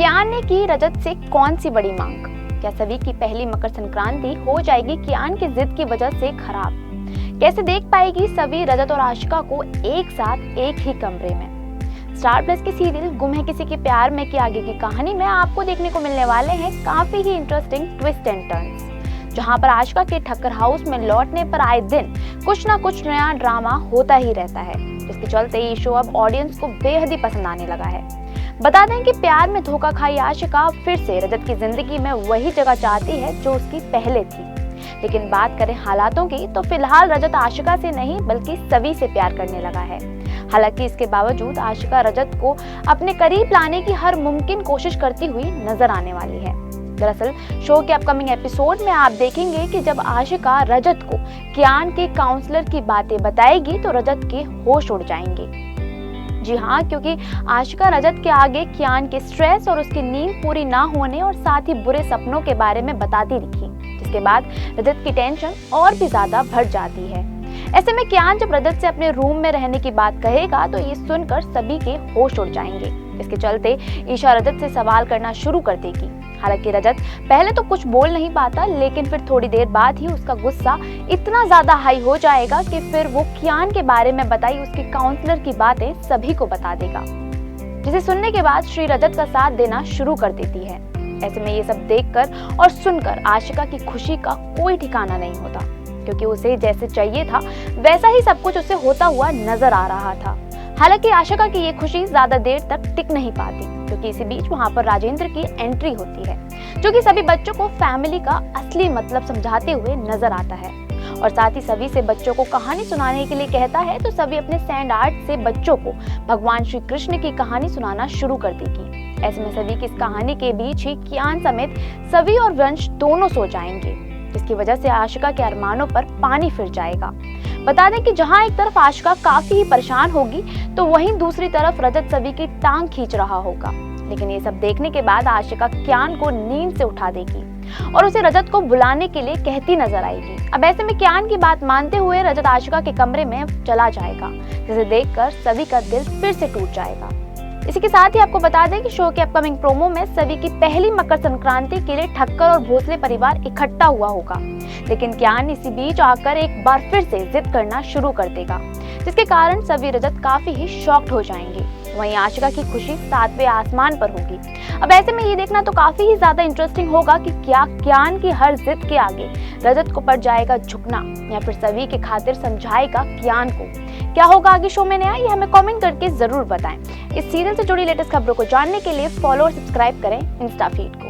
कियान ने की रजत से कौन सी बड़ी मांग? क्या सभी की पहली मकर संक्रांति हो जाएगी कियान की जिद की वजह से खराब? कैसे देख पाएगी सभी रजत और आशिका को एक साथ एक ही कमरे में? स्टार प्लस की सीरियल गुम है किसी के प्यार में की आगे की कहानी में आपको देखने को मिलने वाले हैं काफी ही इंटरेस्टिंग ट्विस्ट एंड टर्न्स, जहां पर आशिका के ठक्कर हाउस में लौटने पर आए दिन कुछ ना कुछ नया ड्रामा होता ही रहता है, जिसके चलते ये शो अब ऑडियंस को बेहद ही पसंद आने लगा है। बता दें कि प्यार में धोखा खाई आशिका फिर से रजत की जिंदगी में वही जगह चाहती है जो उसकी पहले थी। लेकिन बात करें हालातों की तो फिलहाल रजत आशिका से नहीं बल्कि सभी से प्यार करने लगा है। हालांकि इसके बावजूद आशिका रजत को अपने करीब लाने की हर मुमकिन कोशिश करती हुई नजर आने वाली है। दरअसल शो के अपकमिंग एपिसोड में आप देखेंगे कि जब आशिका रजत को कियान के काउंसलर की बातें बताएगी तो रजत के होश उड़ जाएंगे। जी हाँ, क्योंकि आशिका रजत के आगे कियान के स्ट्रेस और उसकी नींद पूरी ना होने और साथ ही बुरे सपनों के बारे में बताती दिखी, जिसके बाद रजत की टेंशन और भी ज्यादा बढ़ जाती है। ऐसे में कियान जब रजत से अपने रूम में रहने की बात कहेगा तो ये सुनकर सभी के होश उड़ जाएंगे। इसके चलते ईशा रजत से सवाल करना शुरू कर देगी। हालांकि रजत पहले तो कुछ बोल नहीं पाता, लेकिन फिर थोड़ी देर बाद ही उसका गुस्सा इतना ज्यादा हाई हो जाएगा कि फिर वो कियान के बारे में बताई उसके काउंसलर की बातें सभी को बता देगा, जिसे सुनने के बाद श्री रजत का साथ देना शुरू कर देती है। ऐसे में ये सब देखकर और सुनकर आशिका की खुशी का कोई ठिकाना नहीं होता, क्योंकि उसे जैसे चाहिए था वैसा ही सब कुछ उसे होता हुआ नजर आ रहा था। हालांकि आशिका की ये खुशी ज्यादा देर तक टिक नहीं पाती, क्योंकि इसी बीच वहां पर राजेंद्र की एंट्री होती है, जो कि सभी बच्चों को फैमिली का असली मतलब समझाते हुए नजर आता है और साथ ही सभी से बच्चों को कहानी सुनाने के लिए कहता है। तो सभी अपने सैंड आर्ट से बच्चों को भगवान श्री कृष्ण की कहानी सुनाना शुरू कर देगी। ऐसे में सभी की इस कहानी के बीच ही कियान समेत सभी और वंश दोनों सो जाएंगे, जिसकी वजह से आशिका के अरमानों पर पानी फिर जाएगा। बता दें कि जहां एक तरफ आशिका काफी ही परेशान होगी तो वहीं दूसरी तरफ रजत सभी की टांग खींच रहा होगा। लेकिन ये सब देखने के बाद आशिका कियान को नींद से उठा देगी और उसे रजत को बुलाने के लिए कहती नजर आएगी। अब ऐसे में कियान की बात मानते हुए रजत आशिका के कमरे में चला जाएगा, जिसे देखकर सभी का दिल फिर से टूट जाएगा। इसी के साथ ही आपको बता दें कि शो के अपकमिंग प्रोमो में सभी की पहली मकर संक्रांति के लिए ठक्कर और भोसले परिवार इकट्ठा हुआ होगा, लेकिन कियान इसी बीच आकर एक बार फिर से जिद करना शुरू कर देगा, जिसके कारण सभी रजत काफी ही शॉक्ड हो जाएंगे। वहीं आशिका की खुशी 7वें आसमान पर होगी। अब ऐसे में ये देखना तो काफी ही ज्यादा इंटरेस्टिंग होगा कि क्या कियान की हर जिद के आगे रजत को पड़ जाएगा झुकना या फिर सभी के खातिर समझाएगा कियान को। क्या होगा आगे शो में नया, ये हमें कमेंट करके जरूर बताएं। इस सीरियल से जुड़ी लेटेस्ट खबरों को जानने के लिए फॉलो और सब्सक्राइब करें इंस्टा फीड को।